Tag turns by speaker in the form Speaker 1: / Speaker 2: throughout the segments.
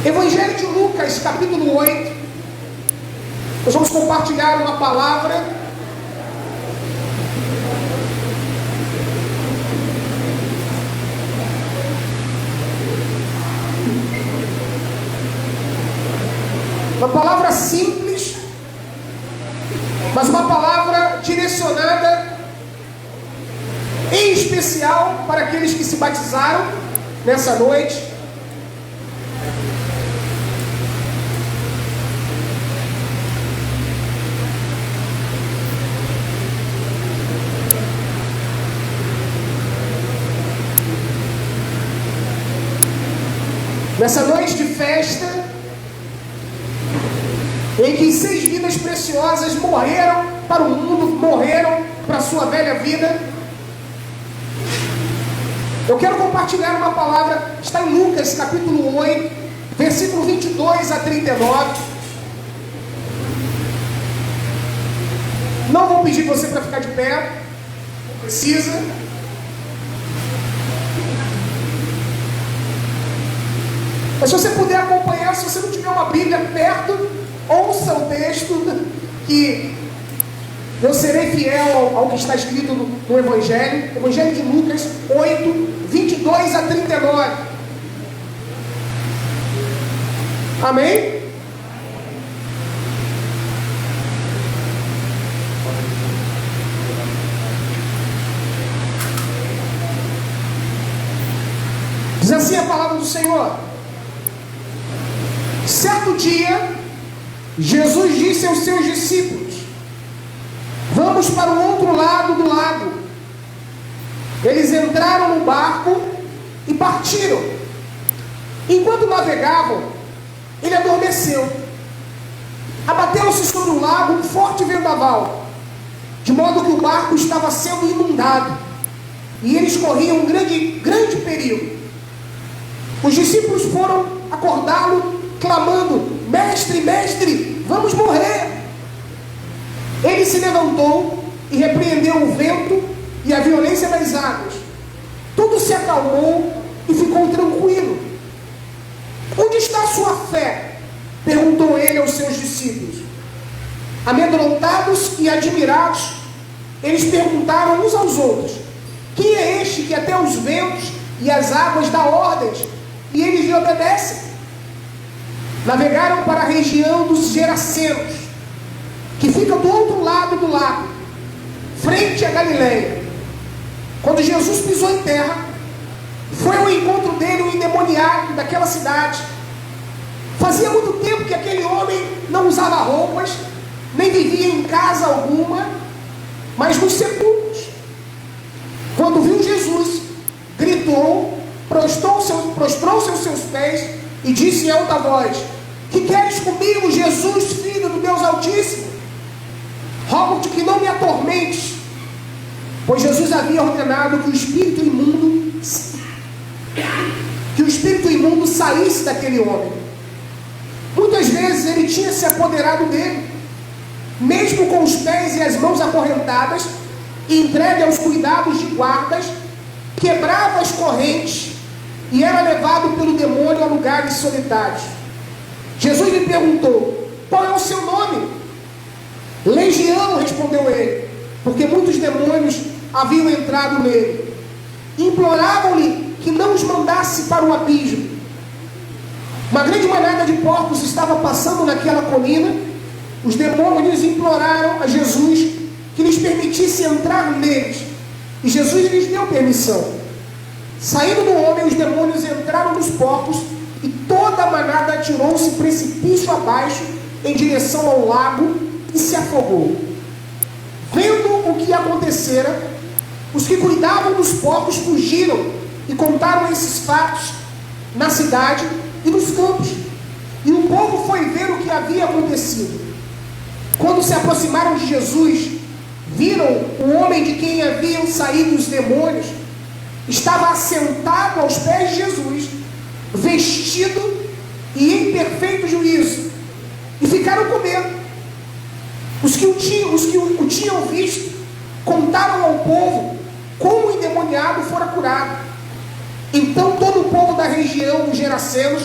Speaker 1: Evangelho de Lucas, capítulo 8. Nós vamos compartilhar uma palavra. Uma palavra simples, mas uma palavra direcionada em especial para aqueles que se batizaram nessa noite. Nessa noite de festa, em que 6 vidas preciosas morreram para o mundo, morreram para a sua velha vida, eu quero compartilhar uma palavra, está em Lucas capítulo 8, versículo 22 a 39. Não vou pedir você para ficar de pé, não precisa. Mas se você puder acompanhar, se você não tiver uma Bíblia perto, ouça o texto, que eu serei fiel ao que está escrito no Evangelho. Evangelho de Lucas 8, 22 a 39. Amém? Diz assim a palavra do Senhor. Certo dia, Jesus disse aos seus discípulos: vamos para o outro lado do lago. Eles entraram no barco e partiram. Enquanto navegavam, ele adormeceu. Abateu-se sobre o lago um forte vendaval, de modo que o barco estava sendo inundado, e eles corriam um grande perigo. Os discípulos foram acordá-lo, clamando: mestre, mestre, vamos morrer. Ele se levantou e repreendeu o vento e a violência das águas. Tudo se acalmou e ficou tranquilo. Onde está a sua fé? Perguntou ele aos seus discípulos. Amedrontados e admirados, eles perguntaram uns aos outros: quem é este que até os ventos e as águas dá ordens e eles lhe obedecem? Navegaram para a região dos Gerasenos, que fica do outro lado do lago, frente a Galileia. Quando Jesus pisou em terra, foi ao encontro dele um endemoniado daquela cidade. Fazia muito tempo que aquele homem não usava roupas, nem vivia em casa alguma, mas nos sepulcros. Quando viu Jesus, gritou, prostrou-se aos seus pés e disse em alta voz: que queres comigo, Jesus, filho do Deus Altíssimo? Rogo-te que não me atormentes. Pois Jesus havia ordenado que o espírito imundo saísse daquele homem. Muitas vezes ele tinha se apoderado dele, mesmo com os pés e as mãos acorrentadas, e entregue aos cuidados de guardas, quebrava as correntes e era levado pelo demônio a lugares solitários. Jesus lhe perguntou: qual é o seu nome? Legião, respondeu ele, porque muitos demônios haviam entrado nele. Imploravam-lhe que não os mandasse para o abismo. Uma grande manada de porcos estava passando naquela colina. Os demônios imploraram a Jesus que lhes permitisse entrar neles, e Jesus lhes deu permissão. Saindo do homem, os demônios entraram nos porcos, e toda a manada atirou-se precipício abaixo em direção ao lago e se afogou. Vendo o que acontecera, os que cuidavam dos porcos fugiram e contaram esses fatos na cidade e nos campos. E o povo foi ver o que havia acontecido. Quando se aproximaram de Jesus, viram o homem de quem haviam saído os demônios. Estava assentado aos pés de Jesus, vestido e em perfeito juízo, e ficaram com medo. Os que o tinham visto contaram ao povo como o endemoniado fora curado. Então todo o povo da região dos Gerasenos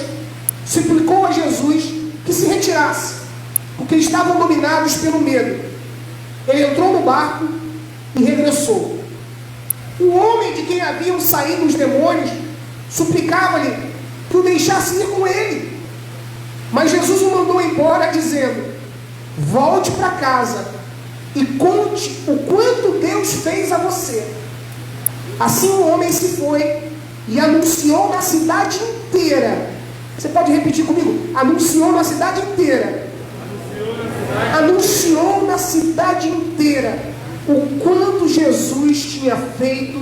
Speaker 1: suplicou a Jesus que se retirasse, porque estavam dominados pelo medo. Ele entrou no barco e regressou. O homem de quem haviam saído os demônios suplicava-lhe que o deixasse ir com ele. Mas Jesus o mandou embora, dizendo: volte para casa e conte o quanto Deus fez a você. Assim o homem se foi e anunciou na cidade inteira. Você pode repetir comigo? Anunciou na cidade inteira. Anunciou na cidade inteira o quanto Jesus tinha feito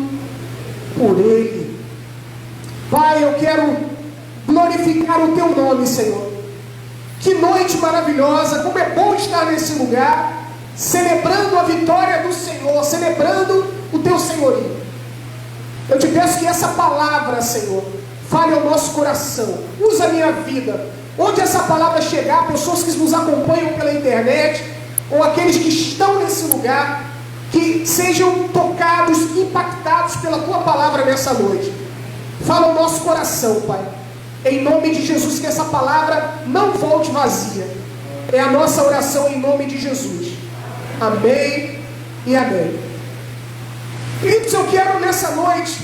Speaker 1: por ele. Pai, eu quero glorificar o teu nome, Senhor. Que noite maravilhosa, como é bom estar nesse lugar, celebrando a vitória do Senhor, celebrando o teu senhorio. Eu te peço que essa palavra, Senhor, fale ao nosso coração. Usa a minha vida. Onde essa palavra chegar, pessoas que nos acompanham pela internet, ou aqueles que estão nesse lugar, que sejam tocados, impactados pela tua palavra nessa noite. Fala ao nosso coração, Pai. Em nome de Jesus, que essa palavra não volte vazia. É a nossa oração em nome de Jesus. Amém e amém. Queridos, eu quero nessa noite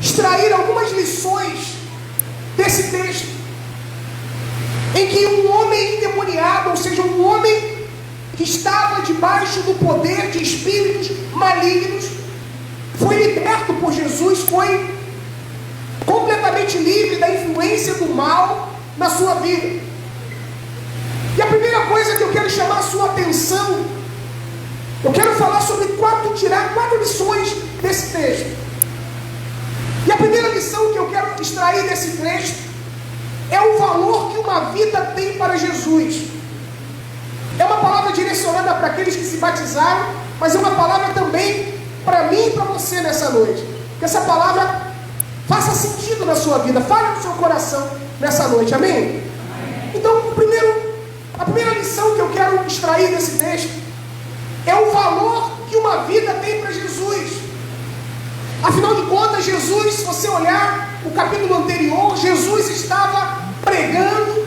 Speaker 1: extrair algumas lições desse texto, em que um homem endemoniado, ou seja, um homem que estava debaixo do poder de espíritos malignos, foi liberto por Jesus, foi completamente livre da influência do mal na sua vida. E a primeira coisa que eu quero chamar a sua atenção, eu quero falar sobre tirar quatro lições desse texto. E a primeira lição que eu quero extrair desse texto é o valor que uma vida tem para Jesus. É uma palavra direcionada para aqueles que se batizaram, mas é uma palavra também para mim e para você nessa noite. Que essa palavra faça sentido na sua vida, fale no seu coração nessa noite, amém? Então, a primeira lição que eu quero extrair desse texto é o valor que uma vida tem para Jesus. Afinal de contas, Jesus, se você olhar o capítulo anterior, Jesus estava pregando,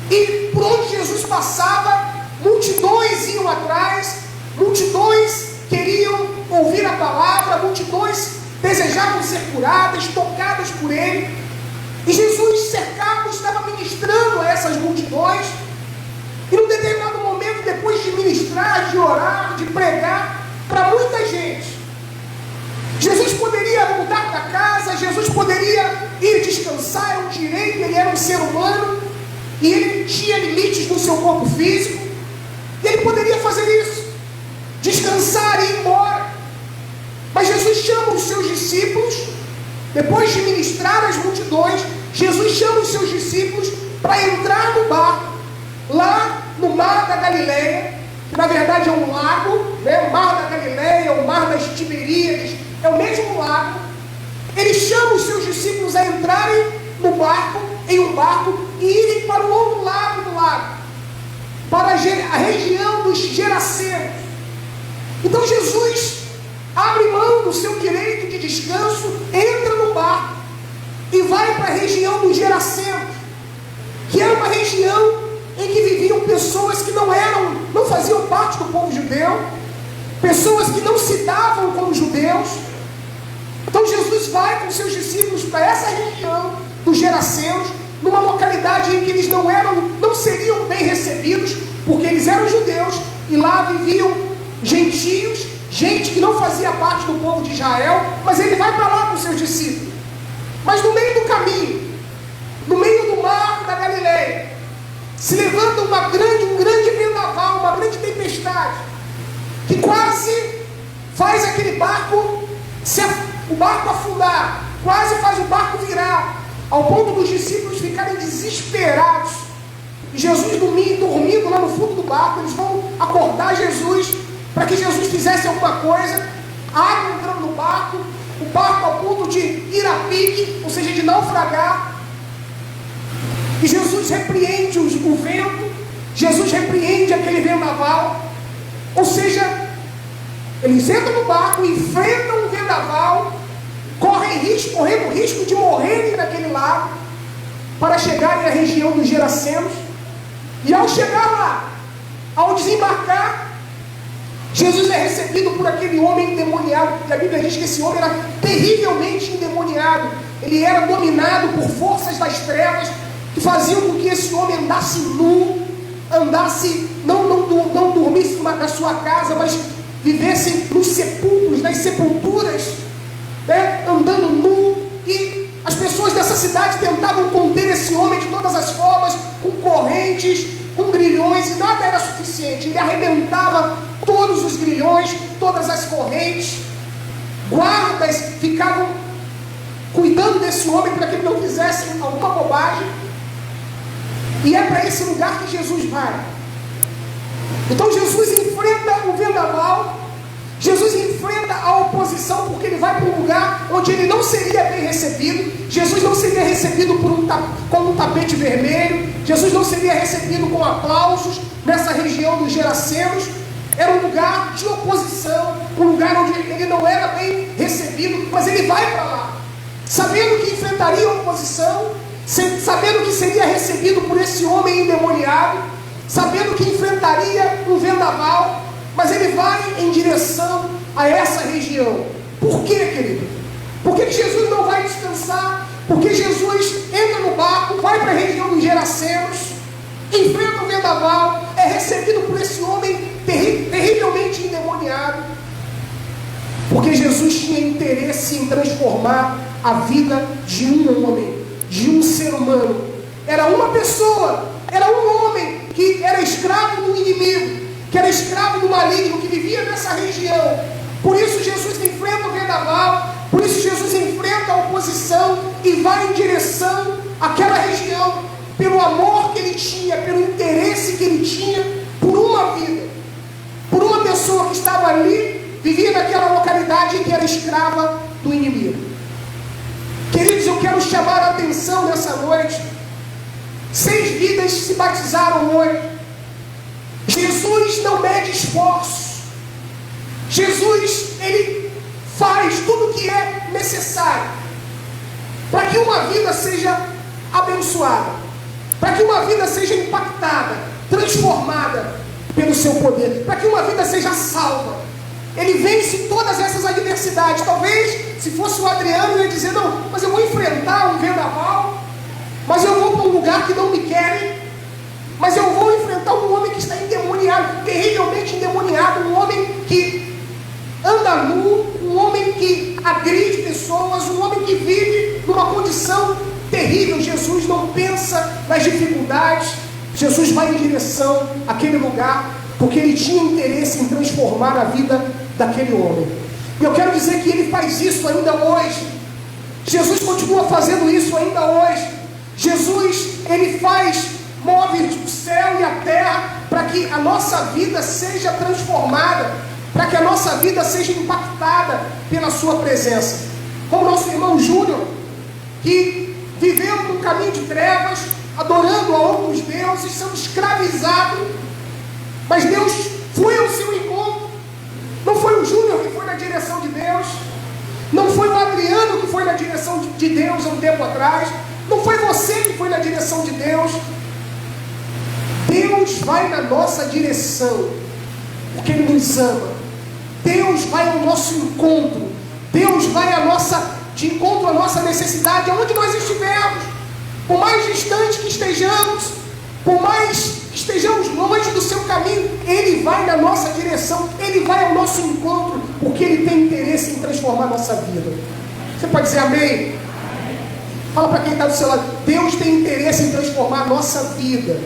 Speaker 1: e por onde Jesus passava, multidões iam atrás, multidões queriam ouvir a palavra, multidões desejavam ser curadas, tocadas por ele. E Jesus cercado estava ministrando a essas multidões. E num determinado momento, depois de ministrar, de orar, de pregar para muita gente, Jesus poderia voltar para casa, Jesus poderia ir descansar, era um direito, ele era um ser humano, e ele tinha limites no seu corpo físico, e ele poderia fazer isso, descansar e ir embora. Mas Jesus chama os seus discípulos, depois de ministrar as multidões, Jesus chama os seus discípulos para entrar no barco, lá no Mar da Galileia, que na verdade é um lago, né? O Mar da Galileia, o Mar das Tiberíades, é o mesmo lago. Ele chama os seus discípulos a entrarem no barco, em um barco, e irem para o outro lado do lago, para a região dos Gerasenos. Então Jesus abre mão do seu direito de descanso, entra no barco e vai para a região dos Gerasenos, que era uma região em que viviam pessoas que não faziam parte do povo judeu, pessoas que não se davam como judeus. Então Jesus vai com seus discípulos para essa região dos Gerasenos, numa localidade em que eles não seriam bem recebidos, porque eles eram judeus e lá viviam gentios, gente que não fazia parte do povo de Israel, mas ele vai para lá com seus discípulos. Mas no meio do caminho, no meio do mar da Galileia, se levanta um grande vendaval, uma grande tempestade, que quase faz aquele barco, o barco afundar, quase faz o barco virar, ao ponto dos discípulos ficarem desesperados. E Jesus dormindo lá no fundo do barco, eles vão acordar Jesus, para que Jesus fizesse alguma coisa. A água entrando no barco, o barco ao ponto de ir a pique, ou seja, de naufragar. E Jesus repreende o vento, Jesus repreende aquele vendaval. Ou seja, eles entram no barco, enfrentam o vendaval, correndo o risco de morrerem naquele lago. para chegarem à região dos Gerasenos. E ao chegar lá, ao desembarcar, Jesus é recebido por aquele homem endemoniado. E a Bíblia diz que esse homem era terrivelmente endemoniado. Ele era dominado por forças das trevas que faziam com que esse homem andasse nu, andasse, não dormisse na sua casa, mas vivesse nos sepulcros, nas sepulturas, né? Andando nu. E as pessoas dessa cidade tentavam conter esse homem de todas as formas, com correntes, com grilhões, e nada era suficiente. Ele arrebentava todos os grilhões, todas as correntes. Guardas ficavam cuidando desse homem para que ele não fizesse alguma bobagem. E é para esse lugar que Jesus vai. Então Jesus enfrenta o vendaval, Jesus enfrenta a oposição, porque ele vai para um lugar onde ele não seria bem recebido. Jesus não seria recebido com um tapete vermelho, Jesus não seria recebido com aplausos nessa região dos Gerasenos. Era um lugar de oposição, um lugar onde ele não era bem recebido, mas ele vai para lá, sabendo que enfrentaria a oposição, sabendo que seria recebido por esse homem endemoniado, sabendo que enfrentaria um vendaval, mas ele vai em direção a essa região. Por quê, querido? Por que Jesus não vai descansar? Porque Jesus entra no barco, vai para a região dos Gerasenos, enfrenta o vendaval, é recebido por esse homem terrivelmente endemoniado, porque Jesus tinha interesse em transformar a vida de um homem, de um ser humano. Era uma pessoa, era um homem que era escravo do inimigo, que era escravo do maligno, que vivia nessa região. Por isso Jesus enfrenta o vendaval, por isso Jesus enfrenta a oposição e vai em direção àquela região, pelo amor que ele tinha, pelo interesse que ele tinha por uma vida, por uma pessoa que estava ali, vivia naquela localidade que era escrava do inimigo. Queridos, eu quero chamar a atenção nessa noite. 6 vidas se batizaram hoje. Jesus não mede esforços. Jesus, ele faz tudo o que é necessário para que uma vida seja abençoada, para que uma vida seja impactada, transformada pelo seu poder, para que uma vida seja salva. Ele vence todas essas adversidades. Talvez, se fosse o Adriano, ele ia dizer: não, mas eu vou enfrentar um vendaval, mas eu vou para um lugar que não me querem, mas eu vou enfrentar um homem que está endemoniado, terrivelmente endemoniado, um homem que anda nu, um homem que agride pessoas, um homem que vive numa condição terrível. Jesus não pensa nas dificuldades, Jesus vai em direção àquele lugar, porque ele tinha interesse em transformar a vida daquele homem. E eu quero dizer que ele faz isso ainda hoje. Jesus continua fazendo isso ainda hoje. Jesus, ele move o céu e a terra para que a nossa vida seja transformada, para que a nossa vida seja impactada pela sua presença. Como o nosso irmão Júnior, que viveu no caminho de trevas, adorando a outros deuses, sendo escravizado, mas Deus foi ao seu encontro. Não foi o Júnior que foi na direção de Deus, não foi o Adriano que foi na direção de Deus há um tempo atrás, não foi você que foi na direção de Deus. Deus vai na nossa direção, porque Ele nos ama. Deus vai ao nosso encontro. Deus vai de encontro à nossa necessidade, aonde nós estivermos. Por mais distante que estejamos, por mais que estejamos longe do seu caminho, Ele vai na nossa direção, Ele vai ao nosso encontro, porque Ele tem interesse em transformar a nossa vida. Você pode dizer amém? Fala para quem está do seu lado: Deus tem interesse em transformar a nossa vida.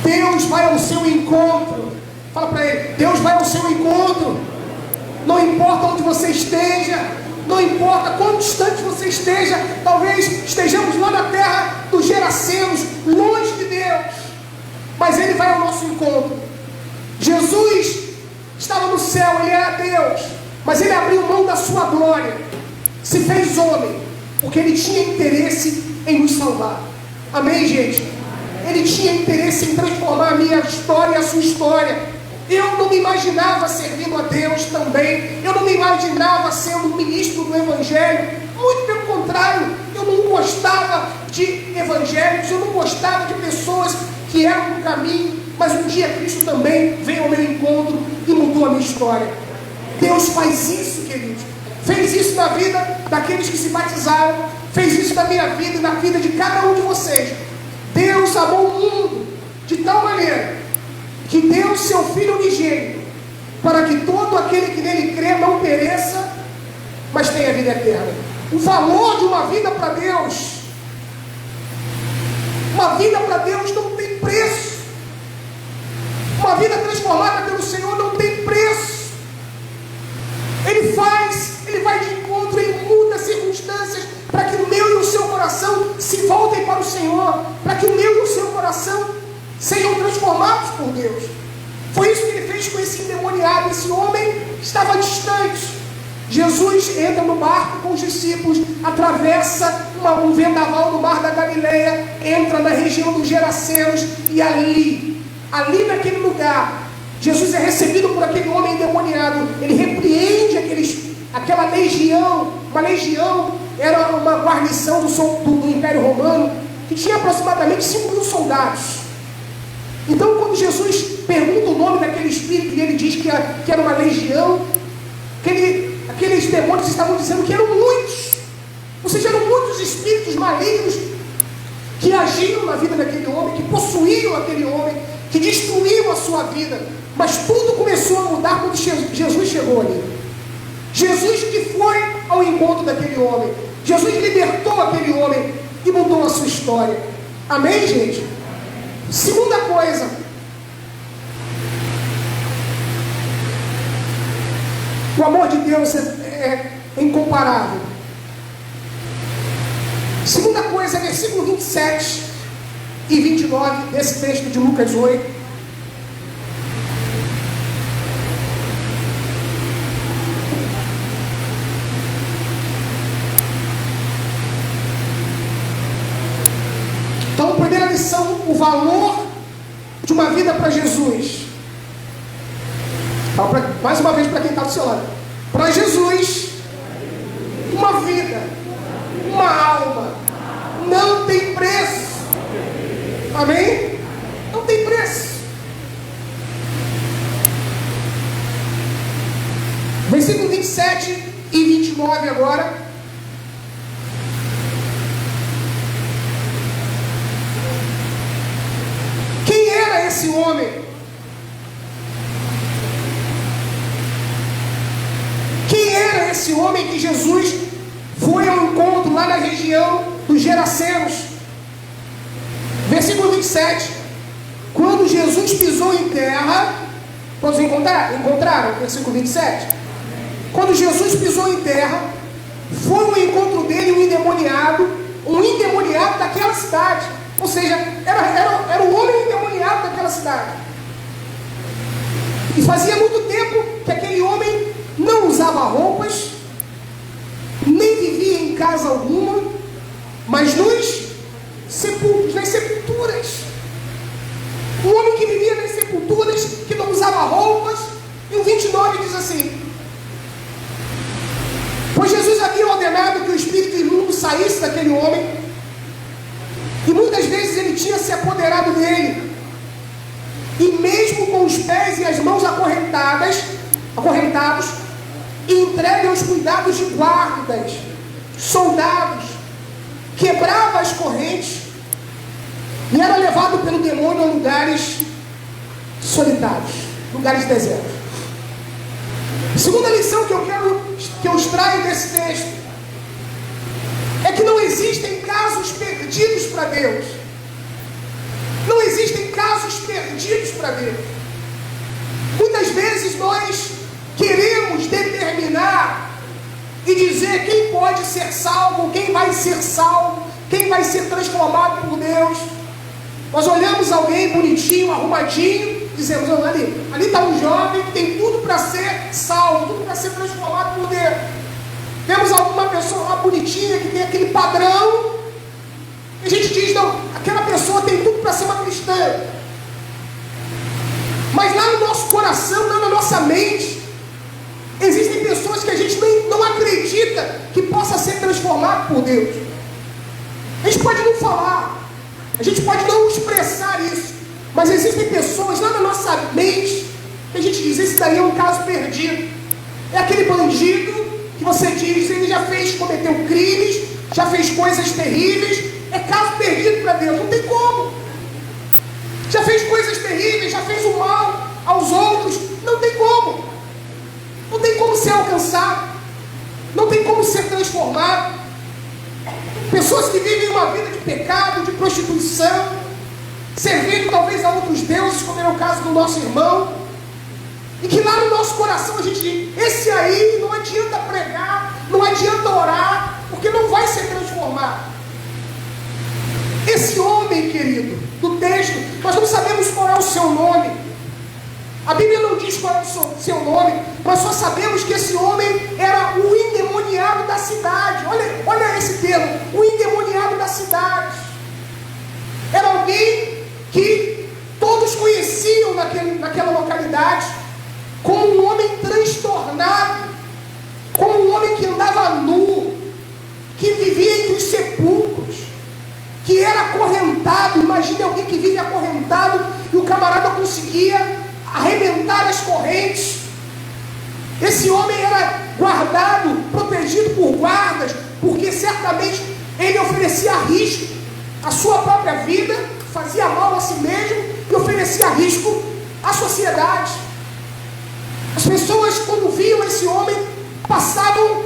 Speaker 1: Deus vai ao seu encontro. Fala para ele: Deus vai ao seu encontro. Não importa onde você esteja, não importa quão distante você esteja. Talvez estejamos lá na terra dos Gerasenos, longe de Deus, mas Ele vai ao nosso encontro. Jesus estava no céu, Ele era Deus, mas Ele abriu mão da sua glória, se fez homem, porque Ele tinha interesse em nos salvar. Amém, gente? Ele tinha interesse em transformar a minha história e a sua história. Eu não me imaginava servindo a Deus também. Eu não me imaginava sendo ministro do Evangelho. Muito pelo contrário. contrário, eu não gostava de evangélicos, eu não gostava de pessoas que eram do caminho, mas um dia Cristo também veio ao meu encontro e mudou a minha história. Deus faz isso, queridos. Fez isso na vida daqueles que se batizaram, fez isso na minha vida e na vida de cada um de vocês. Deus amou o mundo de tal maneira que deu seu Filho unigênito, para que todo aquele que nele crê não pereça, mas tenha vida eterna. O valor de uma vida para Deus, uma vida para Deus não tem preço. Uma vida transformada pelo Senhor não tem preço. Ele vai de encontro e muda as circunstâncias para que o meu e o seu coração se voltem para o Senhor, para que o meu e o seu coração sejam transformados por Deus. Foi isso que ele fez com esse endemoniado. Esse homem estava distante. Jesus entra no barco com os discípulos, atravessa um vendaval no mar da Galileia, entra na região dos Gerasenos, e ali naquele lugar, Jesus é recebido por aquele homem endemoniado. Ele repreende aquela legião. Uma legião era uma guarnição do Império Romano, que tinha aproximadamente 5.000 soldados. Então, quando Jesus pergunta o nome daquele espírito, e ele diz que era uma legião, aqueles demônios estavam dizendo que eram muitos. Ou seja, eram muitos espíritos malignos que agiam na vida daquele homem, que possuíam aquele homem, que destruíam a sua vida. Mas tudo começou a mudar quando Jesus chegou ali. Jesus que foi ao encontro daquele homem. Jesus libertou aquele homem e mudou a sua história. Amém, gente? Segunda coisa. O amor de Deus é incomparável. Segunda coisa, versículo 27 e 29 desse texto de Lucas 8. Então, primeira lição, o valor de uma vida para Jesus. Mais uma vez para quem está do seu lado. Para Jesus, uma vida, uma alma, não tem preço. Amém? Não tem preço. Versículo 27 e 29 agora. Quem era esse homem? Quem era esse homem que Jesus foi ao encontro lá na região dos Gerasenos? Versículo 27. Quando Jesus pisou em terra, todos encontraram? Versículo 27. Quando Jesus pisou em terra, foi ao encontro dele um endemoniado daquela cidade. Ou seja, era o homem endemoniado daquela cidade. E fazia muito tempo que aquele homem não usava roupas, nem vivia em casa alguma, mas nas sepulturas. Um homem que vivia nas sepulturas, que não usava roupas. E o 29 diz assim: pois Jesus havia ordenado que o espírito imundo saísse daquele homem, e muitas vezes ele tinha se apoderado dele, e mesmo com os pés e as mãos acorrentados, e entregue aos cuidados de guardas, soldados, quebrava as correntes e era levado pelo demônio a lugares solitários, lugares desertos. Segunda lição que eu extraio desse texto é que não existem casos perdidos para Deus. Não existem casos perdidos para Deus. Muitas vezes nós queremos determinar e dizer quem pode ser salvo, quem vai ser salvo, quem vai ser transformado por Deus. Nós olhamos alguém bonitinho, arrumadinho, dizemos: ali está um jovem que tem tudo para ser salvo, tudo para ser transformado por Deus. Vemos alguma pessoa lá bonitinha, que tem aquele padrão, e a gente diz: não, aquela pessoa tem tudo para ser uma cristã. Mas lá no nosso coração, lá na nossa mente, existem pessoas que a gente não acredita que possa ser transformada transformado por Deus. A gente pode não falar, a gente pode não expressar isso, mas existem pessoas lá na nossa mente que a gente diz: esse daí é um caso perdido. É aquele bandido que você diz, ele já cometeu crimes, já fez coisas terríveis, é caso perdido para Deus. Não tem como. Já fez coisas terríveis, já fez o mal aos outros, não tem como. Não tem como ser alcançado, não tem como ser transformado. Pessoas que vivem uma vida de pecado, de prostituição, servindo talvez a outros deuses, como é o caso do nosso irmão, e que lá no nosso coração a gente diz: esse aí não adianta pregar, não adianta orar, porque não vai ser transformado. Esse homem, querido, do texto, nós não sabemos qual é o seu nome. A Bíblia não diz qual é o seu nome, mas só sabemos que esse homem era o endemoniado da cidade. Olha esse termo, o endemoniado da cidade. Era alguém que todos conheciam naquela localidade como um homem transtornado, como um homem que andava nu, que vivia entre os sepulcros, que era acorrentado. Imagine alguém que vive acorrentado e o camarada conseguia arrebentar as correntes. Esse homem era guardado, protegido por guardas, porque certamente ele oferecia risco à sua própria vida, fazia mal a si mesmo e oferecia risco à sociedade. As pessoas, quando viam esse homem, passavam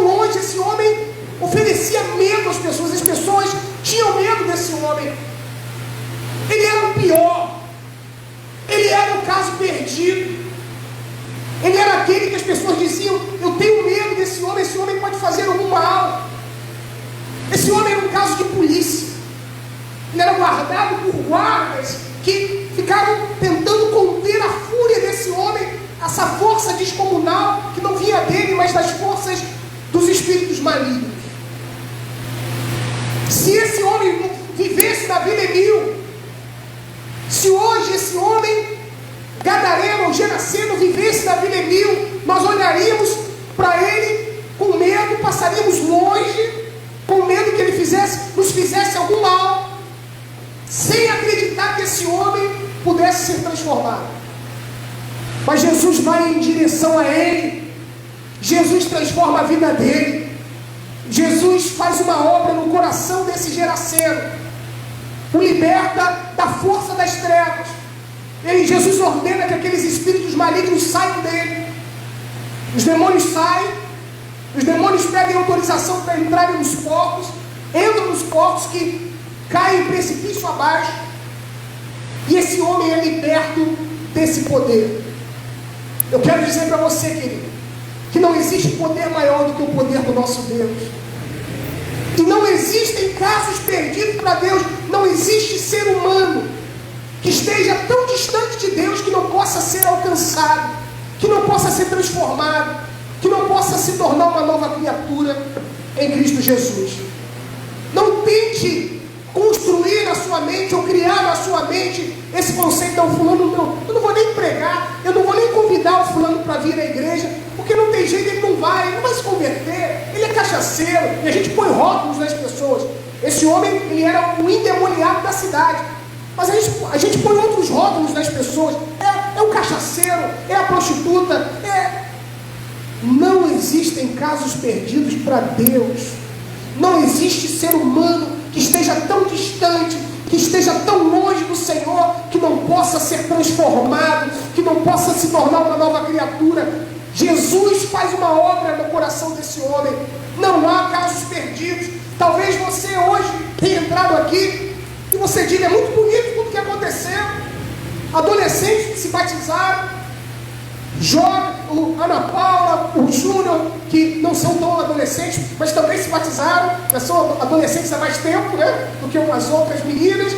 Speaker 1: longe. Esse homem oferecia medo às pessoas, as pessoas tinham medo desse homem. Ele era o pior, ele era o caso perdido, ele era aquele que as pessoas diziam: eu tenho medo desse homem, esse homem pode fazer algum mal. Esse homem era um caso de polícia, ele era guardado por guardas que ficavam tentando conter a fúria desse homem, essa força descomunal que não vinha dele, mas das forças dos espíritos malignos. Se esse homem vivesse na Vila Emil, se hoje esse homem gadareno ou geraseno vivesse na Vila Emil, nós olharíamos para ele com medo, passaríamos longe, com medo que ele nos fizesse algum mal, sem acreditar que esse homem pudesse ser transformado. Mas Jesus vai em direção a ele, Jesus transforma a vida dele, Jesus faz uma obra no coração desse geraseno, o liberta da força das trevas. Jesus ordena que aqueles espíritos malignos saiam dele. Os demônios saem, os demônios pedem autorização para entrarem nos corpos, entram nos corpos que caem em precipício abaixo, e esse homem é liberto desse poder. Eu quero dizer para você, querido, que não existe poder maior do que o poder do nosso Deus. E não existem casos perdidos para Deus. Não existe ser humano que esteja tão distante de Deus que não possa ser alcançado, que não possa ser transformado, que não possa se tornar uma nova criatura em Cristo Jesus. Não tente construir na sua mente ou criar na sua mente esse conceito: não, fulano não, eu não vou nem pregar, eu não vou nem convidar o fulano para vir à igreja, porque não tem jeito, ele não vai se converter, ele é cachaceiro. E a gente põe rótulos nas pessoas. Esse homem, ele era um endemoniado da cidade, mas a gente põe outros rótulos nas pessoas: é o cachaceiro, é a prostituta, Não existem casos perdidos para Deus. Não existe ser humano que esteja tão distante, que esteja tão longe do Senhor, que não possa ser transformado, que não possa se tornar uma nova criatura. Jesus faz uma obra no coração desse homem. Não há casos perdidos. Talvez você hoje tenha entrado aqui e você diga: é muito bonito tudo que aconteceu. Adolescentes que se batizaram, Ana Paula, o Júnior, que não são tão adolescentes, mas também se batizaram, já são adolescentes há mais tempo, do que umas outras meninas,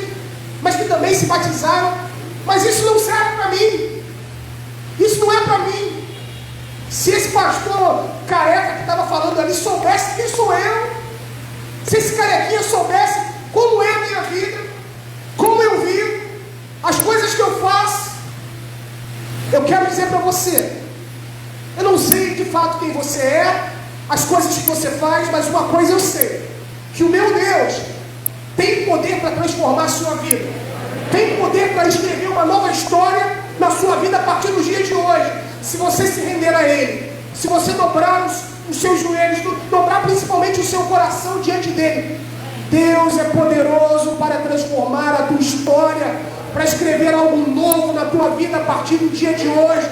Speaker 1: mas que também se batizaram. Mas isso não serve para mim, isso não é para mim. Se esse pastor careca que estava falando ali soubesse quem sou eu, se esse carequinha soubesse como é a minha vida, como eu vivo, as coisas que eu faço, eu quero dizer para você: eu não sei de fato quem você é, as coisas que você faz, mas uma coisa eu sei, que o meu Deus tem poder para transformar a sua vida, tem poder para escrever uma nova história na sua vida a partir do dia de hoje, se você se render a Ele, se você dobrar os seus joelhos, dobrar principalmente o seu coração diante dEle. Deus é poderoso para transformar a tua história, para escrever algo novo na tua vida a partir do dia de hoje,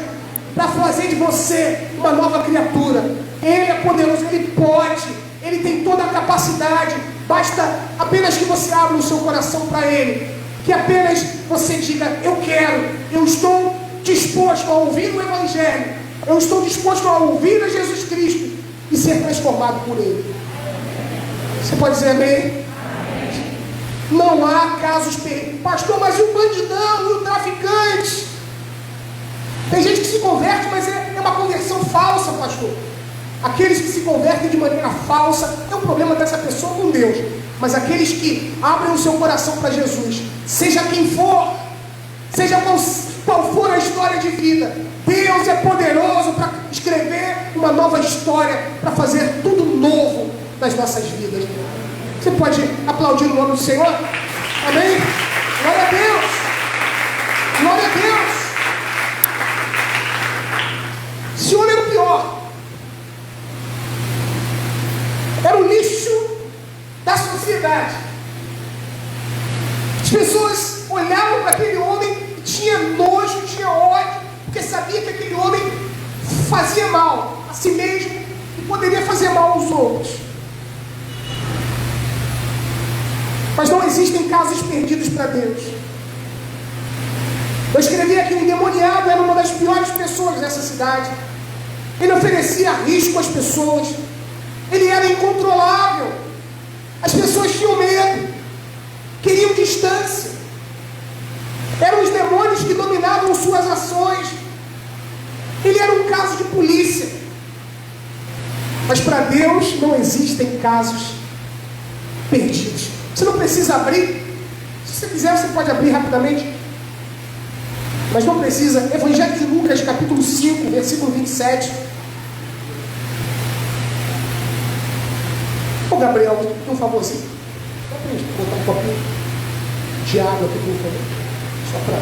Speaker 1: para fazer de você uma nova criatura. Ele é poderoso, Ele pode, Ele tem toda a capacidade. Basta apenas que você abra o seu coração para Ele, que apenas você diga: eu quero, eu estou disposto a ouvir o Evangelho, eu estou disposto a ouvir a Jesus Cristo e ser transformado por Ele. Você pode dizer amém? Não há casos perdidos. Pastor, mas e o bandidão, e o traficante? Tem gente que se converte, mas é uma conversão falsa, pastor. Aqueles que se convertem de maneira falsa, é um problema dessa pessoa com Deus. Mas aqueles que abrem o seu coração para Jesus, seja quem for, seja qual for a história de vida, Deus é poderoso para escrever uma nova história, para fazer tudo novo nas nossas vidas. Você pode aplaudir o nome do Senhor? Amém? Glória a Deus! Glória a Deus! Esse homem era o pior. Era o lixo da sociedade. As pessoas olhavam para aquele homem e tinha nojo, tinha ódio, porque sabia que aquele homem fazia mal a si mesmo e poderia fazer mal aos outros. Mas não existem casos perdidos para Deus. Eu escrevi aqui: o endemoniado era uma das piores pessoas dessa cidade. Ele oferecia risco às pessoas. Ele era incontrolável. As pessoas tinham medo, queriam distância. Eram os demônios que dominavam suas ações. Ele era um caso de polícia. Mas para Deus não existem casos perdidos. Você não precisa abrir. Se você quiser, você pode abrir rapidamente, mas não precisa. Evangelho de Lucas, capítulo 5, versículo 27. Ô Gabriel, por favorzinho, dá pra gente botar um copinho de água aqui, por favor? Só para...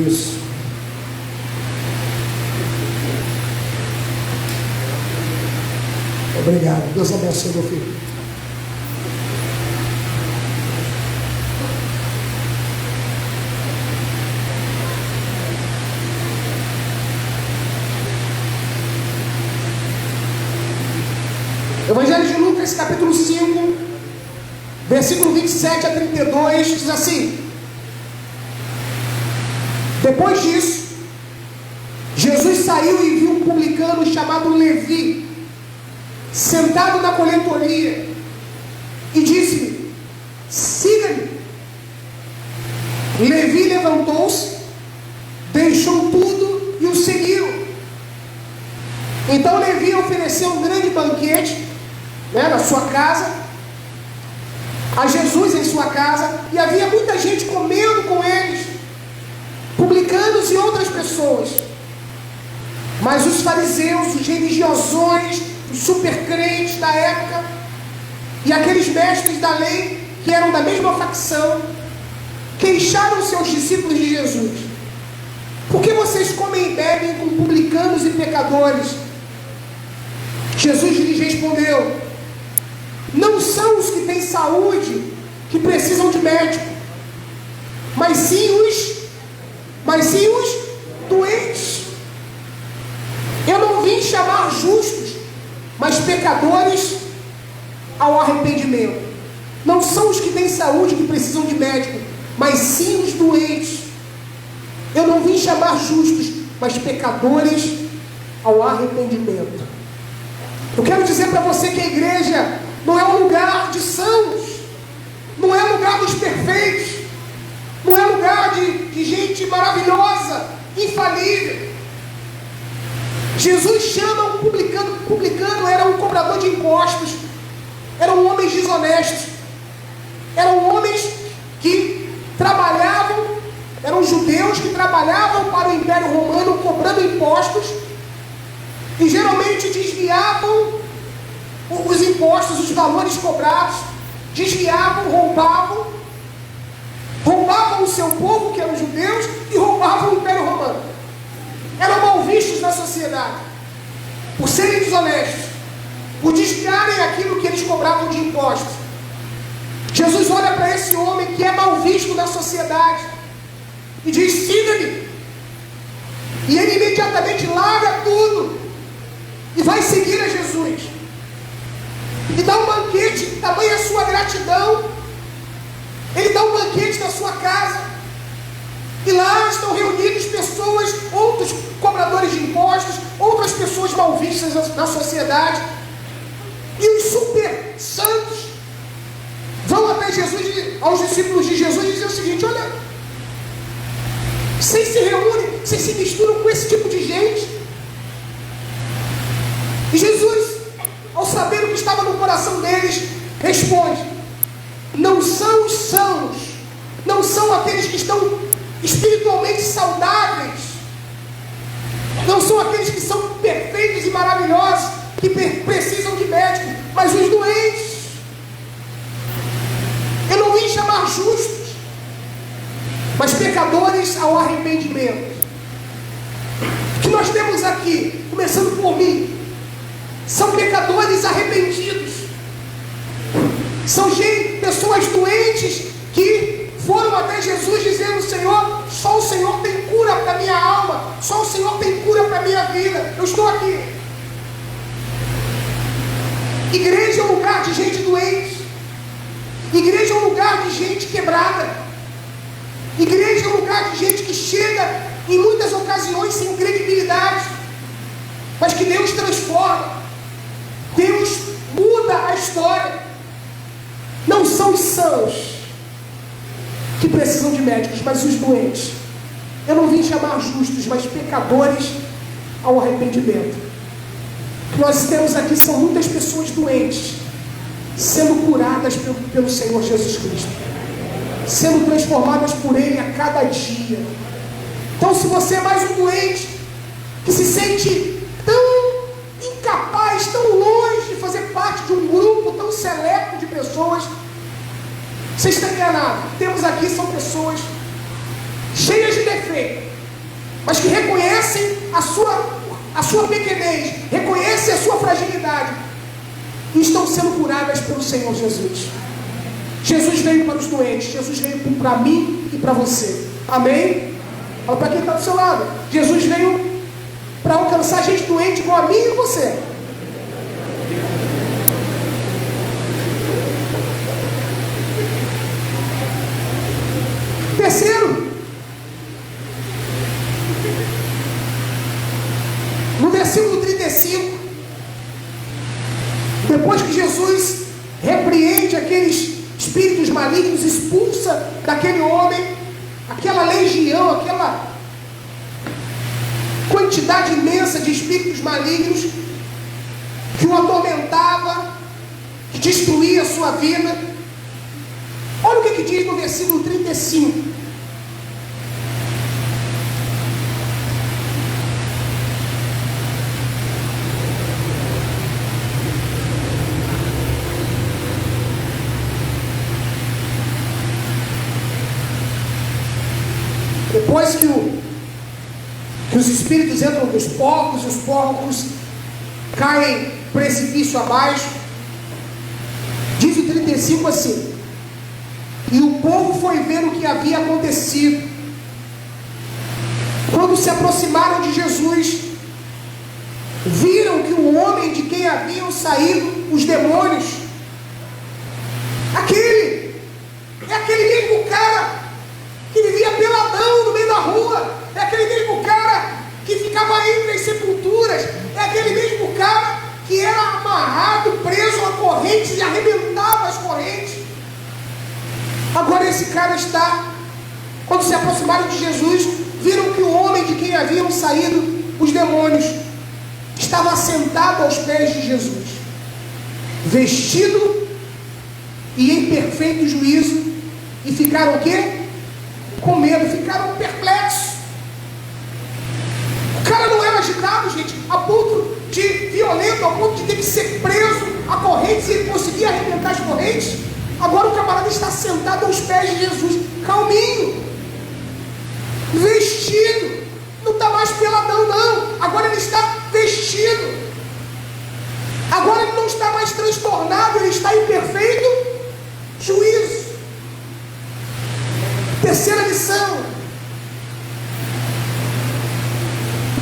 Speaker 1: Isso. Obrigado. Deus abençoe, meu filho. Evangelho de Lucas, capítulo 5, versículo 27 a 32, diz assim: depois disso, Jesus saiu e viu um publicano chamado Levi sentado na coletoria, e disse-lhe: siga-me. Levi levantou-se, deixou tudo e o seguiu. Então Levi ofereceu um grande banquete, na sua casa, a Jesus em sua casa, e havia muita gente comendo com eles, publicanos e outras pessoas. Mas os fariseus, os religiosões, os supercrentes da época e aqueles mestres da lei, que eram da mesma facção, queixaram seus discípulos de Jesus: por que vocês comem e bebem com publicanos e pecadores? Jesus lhes respondeu: não são os que têm saúde que precisam de médico, mas sim os doentes. Eu não vim chamar justos, mas pecadores ao arrependimento. Não são os que têm saúde que precisam de médico, mas sim os doentes. Eu não vim chamar justos, mas pecadores ao arrependimento. Eu quero dizer para você que a igreja não é um lugar de santos, não é um lugar dos perfeitos, não é um lugar de gente maravilhosa, infalível. Jesus chama um publicano. Publicano era um cobrador de impostos, eram homens desonestos, eram homens que trabalhavam eram judeus que trabalhavam para o Império Romano cobrando impostos e geralmente desviavam os impostos, os valores cobrados, desviavam, roubavam o seu povo, que eram os judeus, e roubavam o Império Romano. Eram mal vistos na sociedade, por serem desonestos, por desviarem aquilo que eles cobravam de impostos. Jesus olha para esse homem que é mal visto na sociedade e diz: siga-me. E ele imediatamente larga tudo e vai seguir a Jesus. E dá um banquete, tamanha a sua gratidão. Ele dá um banquete na sua casa. E lá estão reunidos pessoas, outros cobradores de impostos, outras pessoas mal vistas na sociedade. E os super santos vão até Jesus, aos discípulos de Jesus, e dizem o seguinte: olha, vocês se reúnem, vocês se misturam com esse tipo de gente. E Jesus, ao saber o que estava no coração deles, responde: não são os sãos, não são aqueles que estão espiritualmente saudáveis, não são aqueles que são perfeitos e maravilhosos, que precisam de médico, mas os doentes. Eu não vim chamar justos, mas pecadores ao arrependimento. O que nós temos aqui, começando por mim, são pecadores arrependidos. São pessoas doentes que foram até Jesus dizendo: Senhor, só o Senhor tem cura para a minha alma, só o Senhor tem cura para a minha vida, eu estou aqui. Igreja é um lugar de gente doente. Igreja é um lugar de gente quebrada. Igreja é um lugar de gente que chega em muitas ocasiões sem credibilidade, mas que Deus transforma. Deus muda a história. Não são os sãos que precisam de médicos, mas os doentes. Eu não vim chamar justos, mas pecadores ao arrependimento. O que nós temos aqui são muitas pessoas doentes sendo curadas pelo Senhor Jesus Cristo, sendo transformadas por Ele a cada dia. Então, se você é mais um doente que se sente tão incapaz, tão longe de fazer parte de um grupo tão seleto de pessoas, você está enganado. Temos aqui são pessoas cheias de defeito, mas que reconhecem a sua pequenez, reconhecem a sua fragilidade e estão sendo curadas pelo Senhor Jesus. Jesus veio para os doentes, Jesus veio para mim e para você. Amém? Fala para quem está do seu lado: Jesus veio para alcançar gente doente igual a mim e você. Terceiro, no versículo 35, depois que Jesus repreende aqueles espíritos malignos, expulsa daquele homem aquela legião, aquela quantidade imensa de espíritos malignos que o atormentava, que destruía a sua vida. Olha o que diz no versículo 35. Depois que os espíritos entram nos porcos, os porcos caem precipício abaixo, diz o 35 assim: e o povo foi ver o que havia acontecido. Quando se aproximaram de Jesus, viram que o homem de quem haviam saído os demônios, é aquele mesmo cara que vivia peladão no meio da rua, é aquele mesmo cara que ficava entre as sepulturas, é aquele mesmo cara que era amarrado, preso a correntes e arrebentava as correntes. Agora esse cara quando se aproximaram de Jesus, viram que o homem de quem haviam saído os demônios estava sentado aos pés de Jesus, vestido e em perfeito juízo, e ficaram o quê? com medo, ficaram perplexos. O cara não era agitado, gente, a ponto de violento, a ponto de ter que ser preso a correntes e ele conseguia arrebentar as correntes. Agora o camarada está sentado aos pés de Jesus, calminho, vestido, não está mais peladão não, agora ele está vestido, agora ele não está mais transtornado, ele está em perfeito juízo. Terceira lição: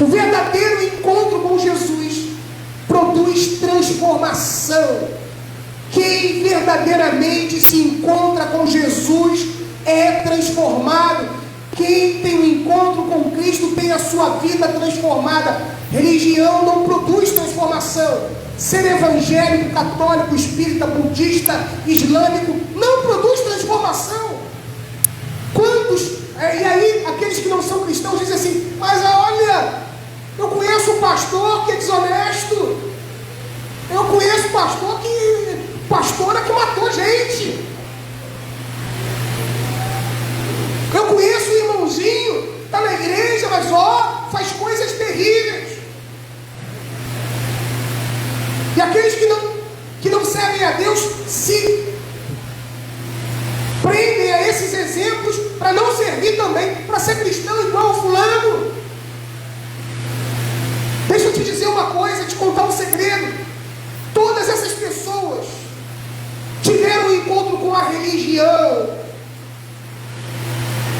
Speaker 1: o verdadeiro encontro com Jesus produz transformação. Quem verdadeiramente se encontra com Jesus é transformado. Quem tem um encontro com Cristo tem a sua vida transformada. Religião não produz transformação. Ser evangélico, católico, espírita, budista, islâmico não produz transformação. Quantos, e aí aqueles que não são cristãos dizem assim: mas olha, eu conheço um pastor que é desonesto, eu conheço pastora que matou gente, eu conheço um irmãozinho, está na igreja, mas faz coisas terríveis. E aqueles que não servem a Deus se prendem a esses exemplos para não servir também, para ser cristão igual ao fulano. Deixa eu te dizer uma coisa, te contar um segredo. Todas essas pessoas tiveram um encontro com a religião,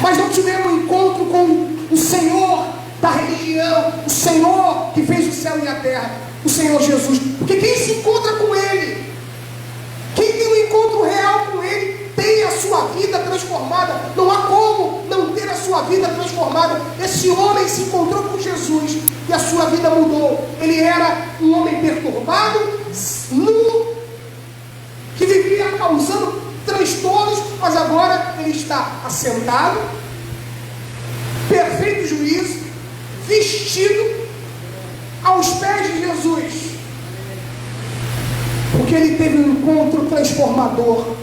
Speaker 1: mas não tiveram um encontro com o Senhor da religião, o Senhor que fez o céu e a terra, o Senhor Jesus. Porque quem se encontra com Ele, quem tem um encontro real com Ele, tem a sua vida transformada. Não há como não ter a sua vida transformada. Esse homem se encontrou com Jesus e a sua vida mudou. Ele era um homem perturbado, nu, que vivia causando transtornos, mas agora ele está assentado, perfeito juízo, vestido aos pés de Jesus, porque ele teve um encontro transformador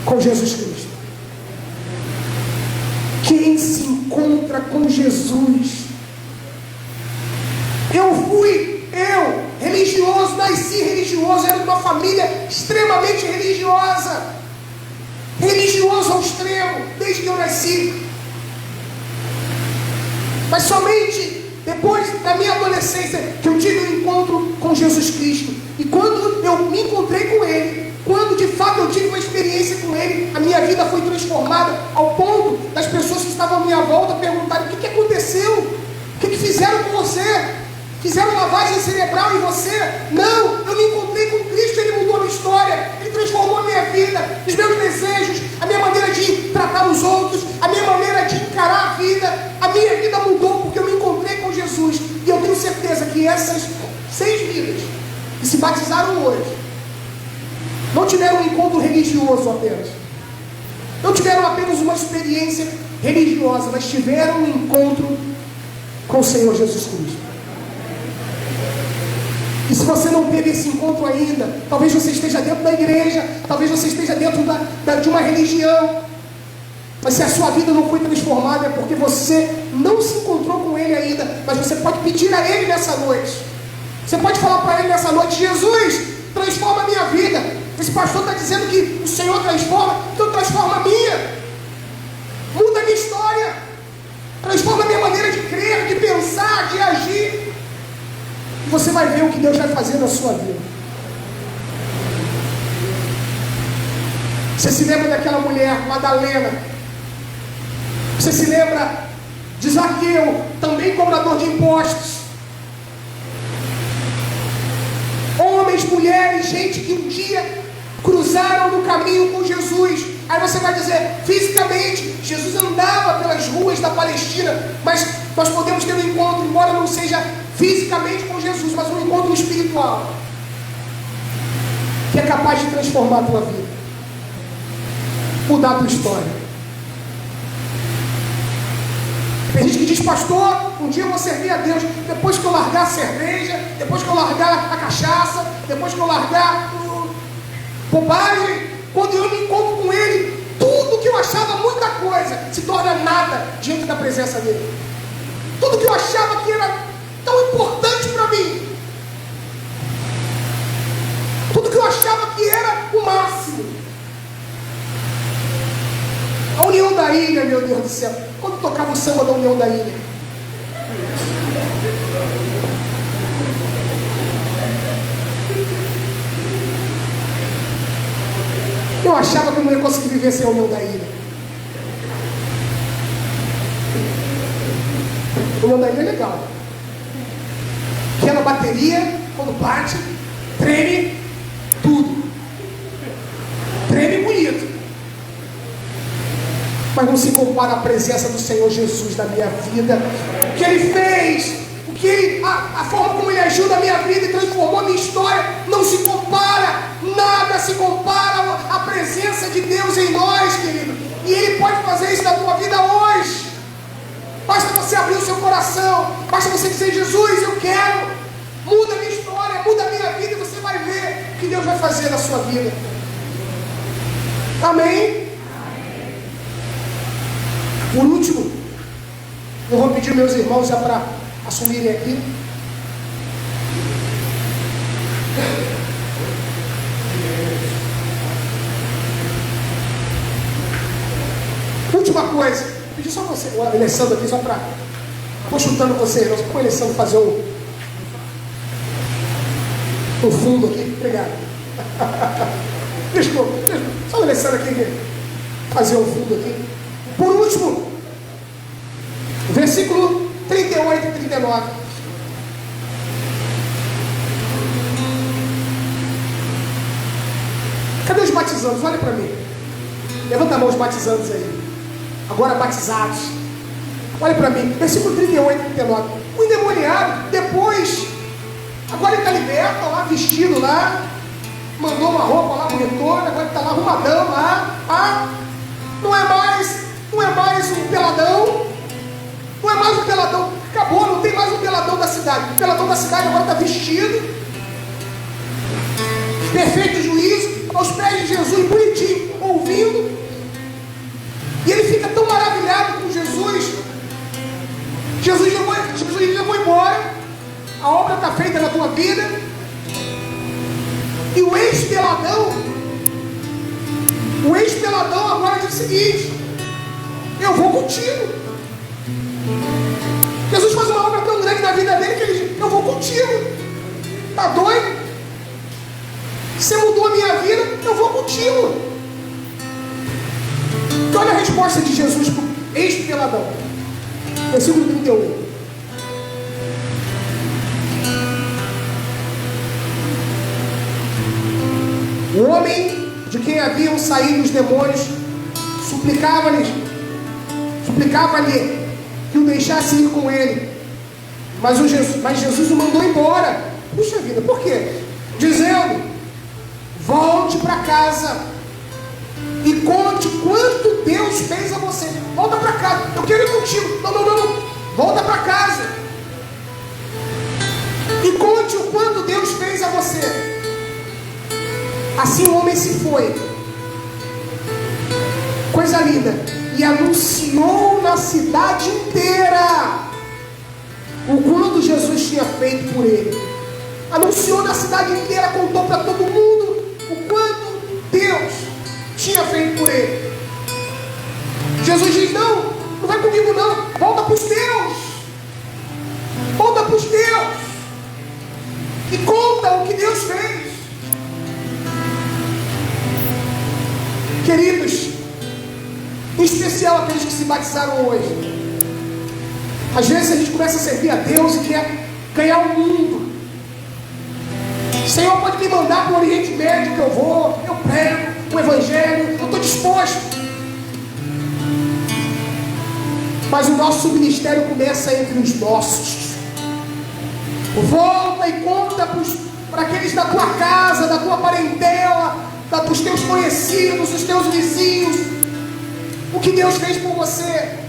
Speaker 1: com Jesus Cristo. Quem se encontra com Jesus, eu religioso, nasci religioso, era de uma família extremamente religiosa, religioso ao extremo, desde que eu nasci. Mas somente depois da minha adolescência que eu tive um encontro com Jesus Cristo. E quando eu me encontrei com Ele, quando de fato eu tive uma experiência com Ele, a minha vida foi transformada ao ponto das pessoas que estavam à minha volta perguntarem: o que aconteceu? O que fizeram com você? Fizeram lavagem cerebral em você? Não, eu me encontrei com Cristo, Ele mudou a minha história, Ele transformou a minha vida, os meus desejos, a minha maneira de tratar os outros, a minha maneira de encarar a vida. A minha vida mudou porque eu me encontrei com Jesus. E eu tenho certeza que essas 6 vidas que se batizaram hoje não tiveram um encontro religioso apenas, não tiveram apenas uma experiência religiosa, mas tiveram um encontro com o Senhor Jesus Cristo. E se você não teve esse encontro ainda, talvez você esteja dentro da igreja, talvez você esteja dentro de uma religião, mas se a sua vida não foi transformada, é porque você não se encontrou com Ele ainda. Mas você pode pedir a Ele nessa noite, você pode falar para Ele nessa noite: Jesus, transforma a minha vida. Esse pastor está dizendo que o Senhor transforma, então transforma a minha, muda a minha história, transforma a minha maneira de crer, de pensar, de agir. Você vai ver o que Deus vai fazer na sua vida. Você se lembra daquela mulher, Madalena? Você se lembra de Zaqueu, também cobrador de impostos? Homens, mulheres, gente que um dia cruzaram no caminho com Jesus. Aí você vai dizer: fisicamente, Jesus andava pelas ruas da Palestina, mas nós podemos ter um encontro, embora não seja fisicamente com Jesus, mas um encontro espiritual, que é capaz de transformar a tua vida, mudar a tua história. Tem gente que diz: pastor, um dia eu vou servir a Deus, depois que eu largar a cerveja, depois que eu largar a cachaça, depois que eu largar bobagem, quando eu me encontro com Ele, tudo tudo que eu achava muita coisa se torna nada diante da presença dele. Tudo que eu achava que era tão importante para mim, tudo que eu achava que era o máximo. A União da Ilha, meu Deus do céu, quando tocava o samba da União da Ilha, eu achava que eu não ia conseguir viver sem a União da Ilha. A União da Ilha é legal. Aquela bateria, quando bate, treme tudo. Treme bonito. Mas não se compara à presença do Senhor Jesus na minha vida. O que Ele fez, a forma como Ele ajuda a minha vida e transformou a minha história, não se compara. Nada se compara à presença de Deus em nós, querido. E Ele pode fazer isso na tua vida hoje. Basta você abrir o seu coração. Basta você dizer: Jesus, eu quero. Muda a minha história, muda a minha vida, e você vai ver o que Deus vai fazer na sua vida. Amém? Por último, eu vou pedir meus irmãos já para assumirem aqui. Última coisa, vou pedir só você, o Alessandro aqui, só para. Estou chutando você, não, só para o Alessandro fazer o fundo aqui. Obrigado. Desculpa, só o Alessandro aqui fazer o fundo aqui. Por último, versículo 38 e 39. Cadê os batizandos? Olha para mim. Levanta a mão os batizandos aí. Agora batizados. Olha para mim. Versículo 38 e 39. O endemoniado, depois, agora ele está liberto, lá vestido lá. Mandou uma roupa lá bonitona. Agora ele está lá arrumadão lá. Não é mais um peladão. Não é mais um peladão. Acabou, não tem mais um peladão da cidade. O peladão da cidade agora está vestido. Perfeito juízo. Aos pés de Jesus, bonitinho, ouvindo. E ele fica tão maravilhado com Jesus. Jesus levou embora. A obra está feita na tua vida. E o ex-peladão agora diz o seguinte: eu vou contigo. Jesus faz uma obra tão grande na vida dele que ele diz: eu vou contigo. Está doido? Você mudou a minha vida, eu vou contigo. Então olha a resposta de Jesus para o ex-peladão. Versículo 31. O homem de quem haviam saído os demônios suplicava-lhe que o deixasse ir com ele. Mas Jesus o mandou embora. Puxa vida, por quê? Dizendo: volte para casa e conte quanto Deus fez a você. Volta para casa. Eu quero ir contigo. Não. Volta para casa e conte o quanto Deus fez a você. Assim o homem se foi. Coisa linda. E anunciou na cidade inteira o quanto Jesus tinha feito por ele. Anunciou na cidade inteira, contou para todo mundo o quanto Deus tinha feito por ele. Jesus diz: não vai comigo não, volta para os teus. Volta para os teus e conta o que Deus fez. Queridos, em especial aqueles que se batizaram hoje, às vezes a gente começa a servir a Deus e quer ganhar o mundo. O Senhor pode me mandar para o Oriente Médio, que eu vou, eu prego o Evangelho, eu estou disposto. Mas o nosso ministério começa entre os nossos. Volta e conta para aqueles da tua casa, da tua parentela, dos teus conhecidos, dos teus vizinhos, o que Deus fez por você.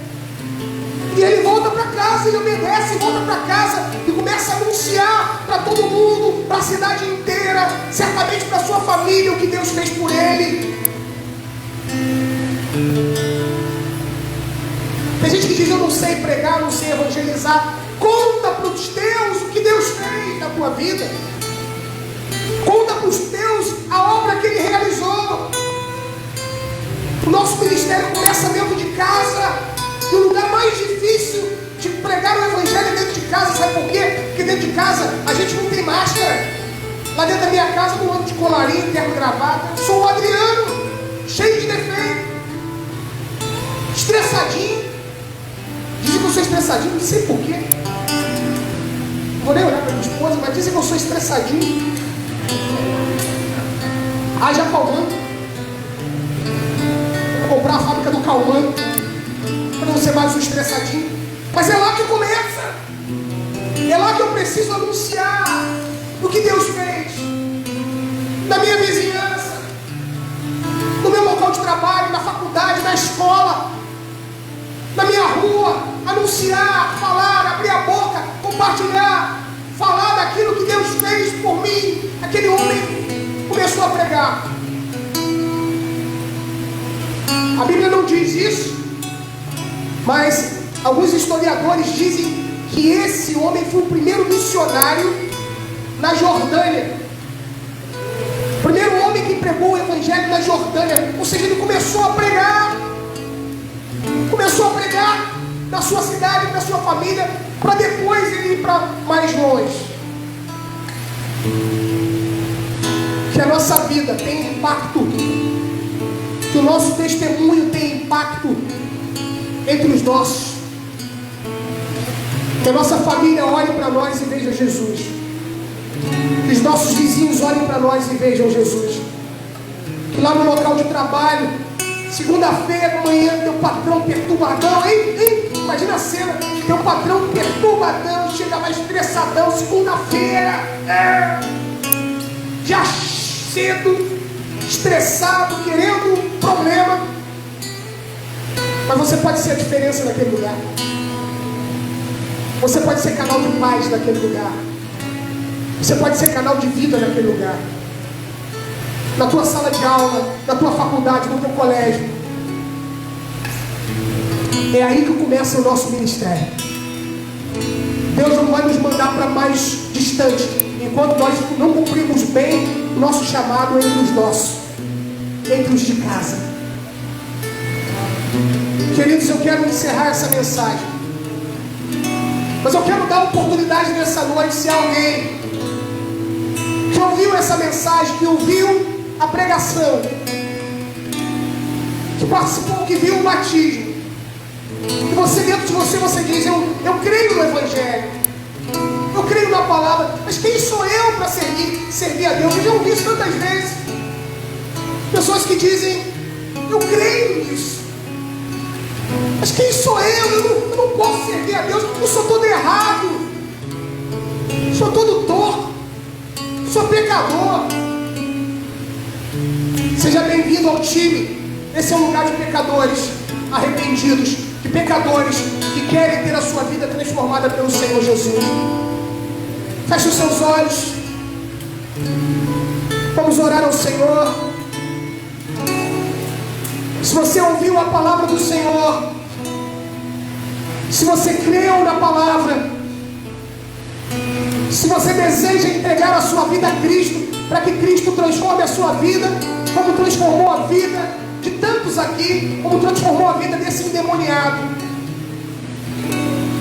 Speaker 1: E ele volta para casa, ele obedece, volta para casa e começa a anunciar para todo mundo, para a cidade inteira, certamente para a sua família, o que Deus fez por ele. Tem gente que diz: eu não sei pregar, não sei evangelizar. Conta para os teus o que Deus fez na tua vida. Conta para os teus a obra que Ele realizou. O nosso ministério começa dentro de casa. E o lugar mais difícil de pregar o evangelho é dentro de casa. Sabe por quê? Porque dentro de casa a gente não tem máscara. Lá dentro da minha casa eu não ando de colarinho, terno, gravata. Eu sou o Adriano, cheio de defeito, estressadinho. Dizem que eu sou estressadinho, não sei porquê. Não vou nem olhar para minha esposa, mas dizem que eu sou estressadinho. Haja calmante. Vou comprar a fábrica do calmante para não ser mais um estressadinho. Mas é lá que começa. É lá que eu preciso anunciar o que Deus fez na minha vizinhança, no meu local de trabalho, na faculdade, na escola, na minha rua. Anunciar, falar, abrir a boca, compartilhar, falar daquilo que Deus fez por mim. Aquele homem começou a pregar. A Bíblia não diz isso, mas alguns historiadores dizem que esse homem foi o primeiro missionário na Jordânia. O primeiro homem que pregou o evangelho na Jordânia. Ou seja, ele começou a pregar. Começou a pregar na sua cidade, na sua família, para depois ele ir para mais longe. Que a nossa vida tenha impacto. Que o nosso testemunho tenha impacto entre os nossos. Que a nossa família olhe para nós e veja Jesus. Que os nossos vizinhos olhem para nós e vejam Jesus. Que lá no local de trabalho, segunda-feira de manhã, teu patrão perturbadão, hein? Imagina a cena, teu patrão perturbadão, chega mais estressadão, segunda-feira, já cedo, estressado, querendo problema. Mas você pode ser a diferença naquele lugar. Você pode ser canal de paz naquele lugar. Você pode ser canal de vida naquele lugar. Na tua sala de aula, na tua faculdade, no teu colégio. É aí que começa o nosso ministério. Deus não vai nos mandar para mais distante, enquanto nós não cumprimos bem o nosso chamado entre os nossos, entre os de casa. Queridos, eu quero encerrar essa mensagem, mas eu quero dar oportunidade nessa noite. Se alguém que ouviu essa mensagem, que ouviu a pregação, que participou, que viu o batismo, e você dentro de você diz: eu creio no Evangelho, eu creio na palavra, mas quem sou eu para servir a Deus? Eu já ouvi isso tantas vezes. Pessoas que dizem: eu creio nisso, mas quem sou eu? Eu não posso servir a Deus, eu sou todo errado, sou todo torto, sou pecador. Seja bem-vindo ao time. Esse é um lugar de pecadores arrependidos, de pecadores que querem ter a sua vida transformada pelo Senhor Jesus. Feche os seus olhos. Vamos orar ao Senhor. Se você ouviu a palavra do Senhor, se você creu na palavra, se você deseja entregar a sua vida a Cristo, para que Cristo transforme a sua vida, como transformou a vida de tantos aqui, como transformou a vida desse endemoniado.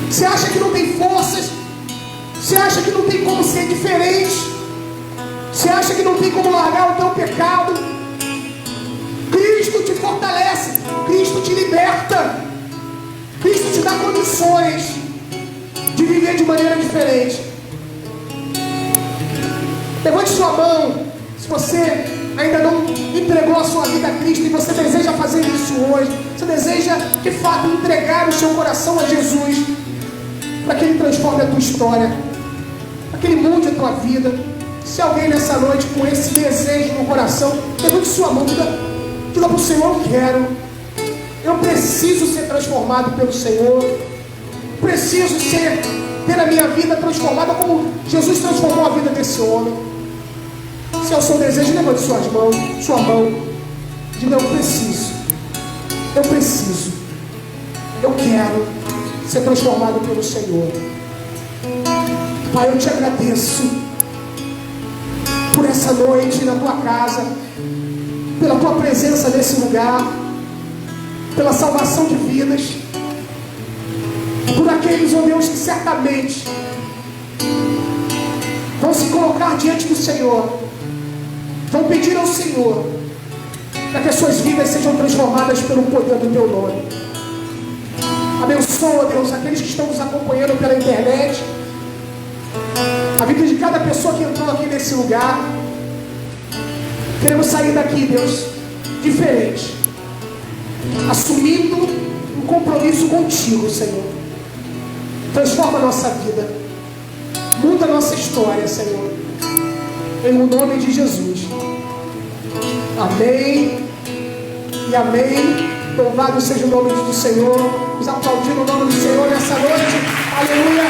Speaker 1: Você acha que não tem forças? Você acha que não tem como ser diferente? Você acha que não tem como largar o teu pecado? Cristo te fortalece, Cristo te liberta, Cristo te dá condições de viver de maneira diferente. Levante sua mão se você ainda não entregou a sua vida a Cristo e você deseja fazer isso hoje. Você deseja de fato entregar o seu coração a Jesus, para que Ele transforme a tua história, para que Ele mude a tua vida. Se alguém nessa noite com esse desejo no coração, levante sua mão, diga para o Senhor: eu preciso ser transformado pelo Senhor, preciso ter a minha vida transformada como Jesus transformou a vida desse homem. Se é o seu desejo, levante sua mão, diga: eu Eu preciso, eu quero ser transformado pelo Senhor. Pai, eu te agradeço por essa noite na tua casa, pela tua presença nesse lugar, pela salvação de vidas, por aqueles, ó Deus, que certamente vão se colocar diante do Senhor, vão pedir ao Senhor para que as suas vidas sejam transformadas pelo poder do teu nome. Abençoa, Deus, aqueles que estão nos acompanhando pela internet, a vida de cada pessoa que entrou aqui nesse lugar. Queremos sair daqui, Deus, diferente, assumindo um compromisso contigo, Senhor. Transforma a nossa vida, muda a nossa história, Senhor, em nome de Jesus. Amém e amém. Louvado seja o nome do Senhor. Vamos aplaudir o nome do Senhor nessa noite. Aleluia.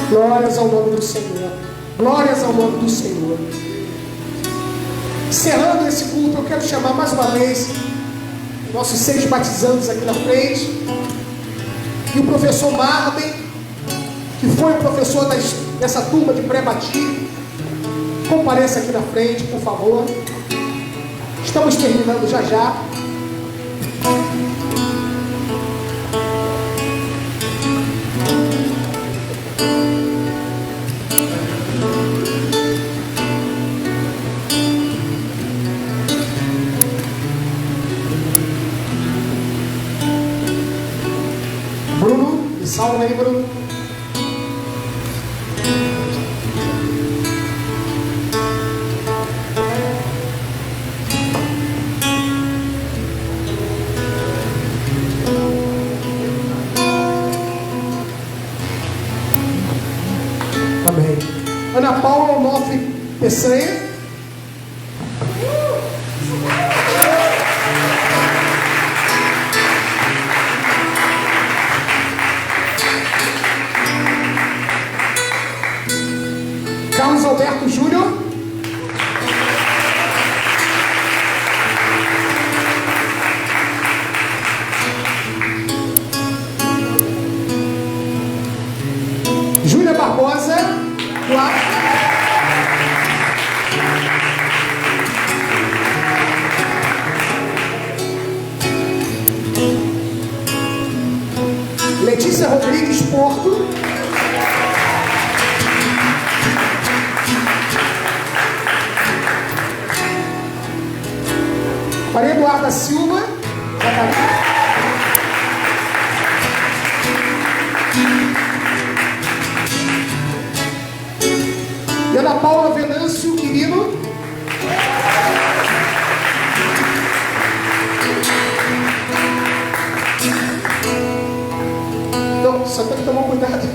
Speaker 1: Glórias ao nome do Senhor. Glórias ao nome do Senhor. Encerrando esse culto, eu quero chamar mais uma vez nossos 6 batizandos aqui na frente. E o professor Marden, que foi o professor dessa turma de pré-batismo, compareça aqui na frente, por favor. Estamos terminando já já. Salve aí, Bruno. Amém. Ana Paula Onofre Peçanha. Carlos Alberto Júnior. Júlia Barbosa. Letícia Rodrigues Porto. Maria Eduarda Silva. E Ana Paula Venâncio Quirino. Então, só tem que tomar cuidado,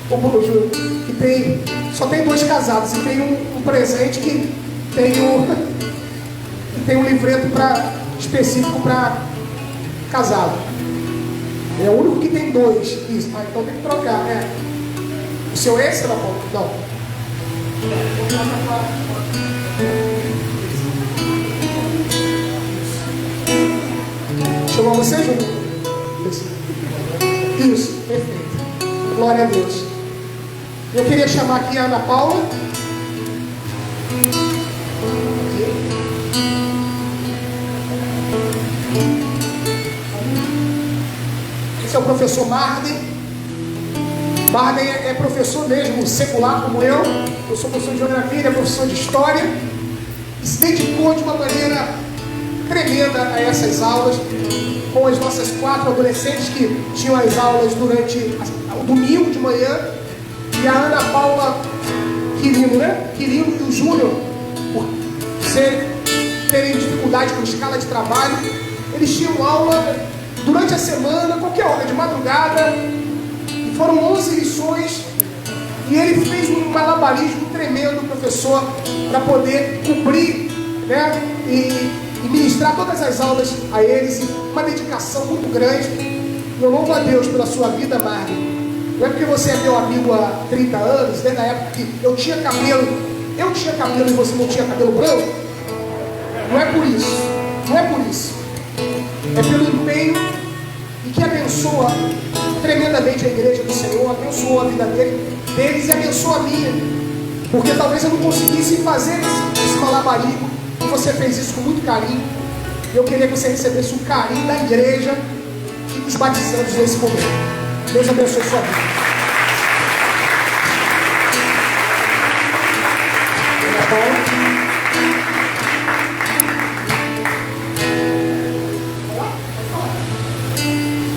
Speaker 1: Júlio, que só tem 2 casados e tem um presente que tem um livreto específico para casado. É o único que tem 2. Isso. Então tem que trocar, né? O seu é esse, não? Chamou você, Júnior? Isso, perfeito. Glória a Deus. Eu queria chamar aqui a Ana Paula. Esse é o professor Marden. Marden é professor mesmo, secular como eu. Eu sou professor de geografia, ele é professor de história. E se dedicou de uma maneira tremenda a essas aulas, com as nossas 4 adolescentes que tinham as aulas durante o domingo de manhã. E a Ana Paula Quirino, né? Quirino e o Júnior, por terem dificuldade com escala de trabalho, eles tinham aula durante a semana, qualquer hora, de madrugada, e foram 11 lições, e ele fez um malabarismo tremendo, professor, para poder cumprir, né, e ministrar todas as aulas a eles, uma dedicação muito grande, Eu louvo a Deus pela sua vida, Marley. Não é porque você é meu amigo há 30 anos, desde a época que eu tinha cabelo e você não tinha cabelo branco. Não é por isso. Não é por isso. É pelo empenho e que abençoa tremendamente a igreja do Senhor, abençoou a vida deles e abençoa a minha. Porque talvez eu não conseguisse fazer esse malabarismo e você fez isso com muito carinho. Eu queria que você recebesse o carinho da igreja e dos batizados nesse momento. Deus abençoe sua vida.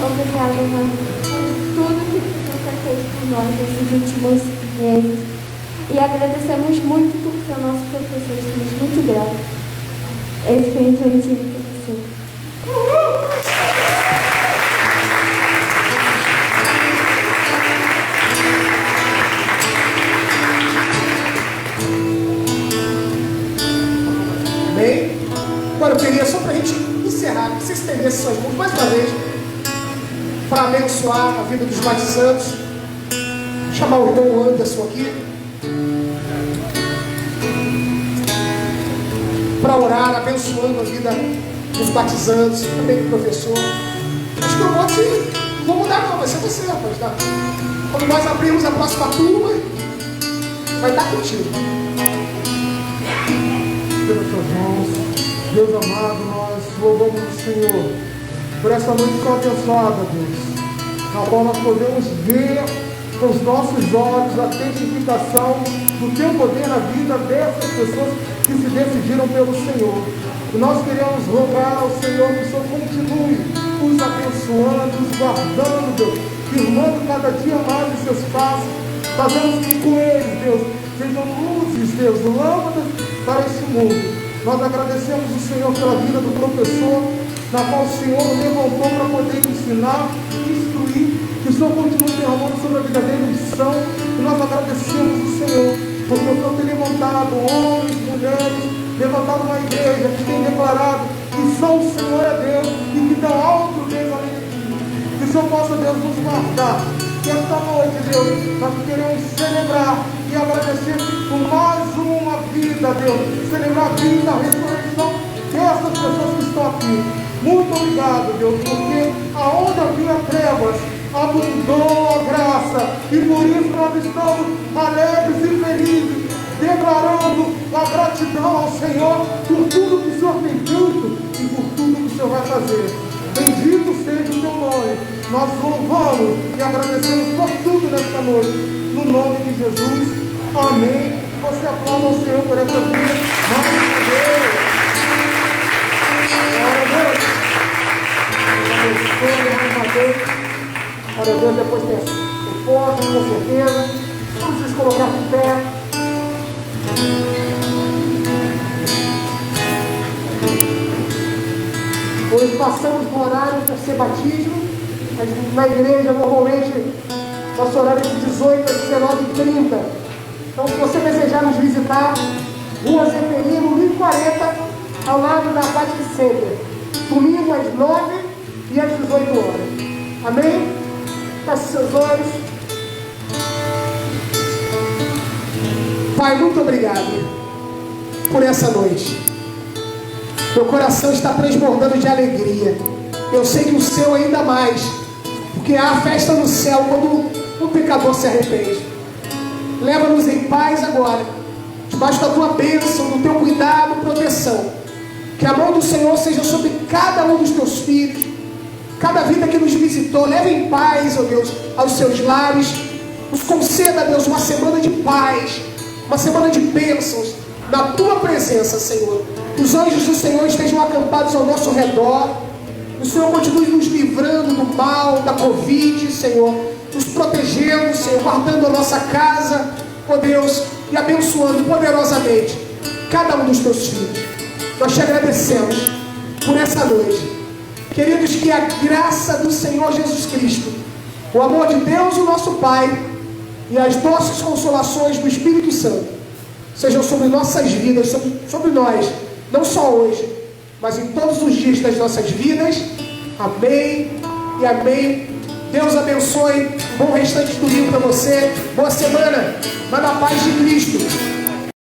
Speaker 2: Obrigada, mãe, por tudo que você fez por nós nesses últimos meses. E agradecemos muito por ser nosso professor, estamos muito gratos. Esse foi o incentivo que você.
Speaker 1: Amém? Agora eu queria, só para a gente encerrar, que você estendesse suas mãos mais uma vez, para abençoar a vida dos batizados. Vou chamar o irmão Anderson aqui, para orar, abençoando a vida dos batizandos, também do professor. Acho que eu não vou mudar não, vai ser você, rapaz, tá? Quando nós abrimos a próxima turma, vai estar contigo.
Speaker 3: Pelas suas mãos, Deus amado, nós louvamos o Senhor por essa noite tão abençoada, Deus, na qual nós podemos ver com os nossos olhos a testificação do Teu poder na vida dessas pessoas que se decidiram pelo Senhor. E nós queremos rogar ao Senhor que o Senhor continue os abençoando, os guardando, Deus, firmando cada dia mais os seus passos, fazendo com eles, Deus, sejam luzes, Deus, lâmpadas para este mundo. Nós agradecemos o Senhor pela vida do professor, na qual o Senhor o levantou para poder ensinar, instruir, que o Senhor continue derramando sobre a vida dele missão. E nós agradecemos o Senhor, porque o Senhor tem levantado homens, mulheres, levantado uma igreja que tem declarado que só o Senhor é Deus e que não há outro Deus além de ti. Que o Senhor possa, Deus, nos guardar. Que esta noite, Deus, nós queremos celebrar e agradecer por mais uma vida, Deus. Celebrar a vida, a ressurreição dessas pessoas que estão aqui. Muito obrigado, Deus, porque aonde havia trevas, abundou a graça. E por isso nós estamos alegres e felizes, declarando a gratidão ao Senhor por tudo que o Senhor tem feito e por tudo que o Senhor vai fazer. Bendito seja o teu nome. Nós louvamos e agradecemos por tudo nesta noite. No nome de Jesus. Amém. Você aplauda ao Senhor por essa vida. Mais uma vez. Glória a Deus. Mais uma vez. Glória a Deus. Depois tem forte, com certeza. Vamos nos colocar de pé. Hoje passamos no horário para ser batismo. Na igreja, normalmente, nosso horário é de 18 às 19h30. Então, se você desejar nos visitar, Rua Zeferino, 1040, ao lado da Baptist Center. Domingo às 9 e às 18 horas. Amém? Feche seus olhos.
Speaker 1: Pai, muito obrigado por essa noite. Meu coração está transbordando de alegria. Eu sei que o seu ainda mais, porque há festa no céu quando um pecador se arrepende. Leva-nos em paz agora, debaixo da tua bênção, do teu cuidado, proteção. Que a mão do Senhor seja sobre cada um dos teus filhos, cada vida que nos visitou. Leve em paz, ó Deus, aos seus lares. Nos conceda, Deus, uma semana de paz, uma semana de bênçãos na tua presença, Senhor. Os anjos do Senhor estejam acampados ao nosso redor. O Senhor continue nos livrando do mal, da Covid, Senhor, nos protegendo, Senhor, guardando a nossa casa, ó Deus, e abençoando poderosamente cada um dos teus filhos. Nós te agradecemos por essa noite. Queridos, que a graça do Senhor Jesus Cristo, o amor de Deus, o nosso Pai, e as doces consolações do Espírito Santo sejam sobre nossas vidas, sobre nós, não só hoje, mas em todos os dias das nossas vidas. Amém e amém. Deus abençoe. Bom restante do domingo para você. Boa semana. Vai na paz de Cristo.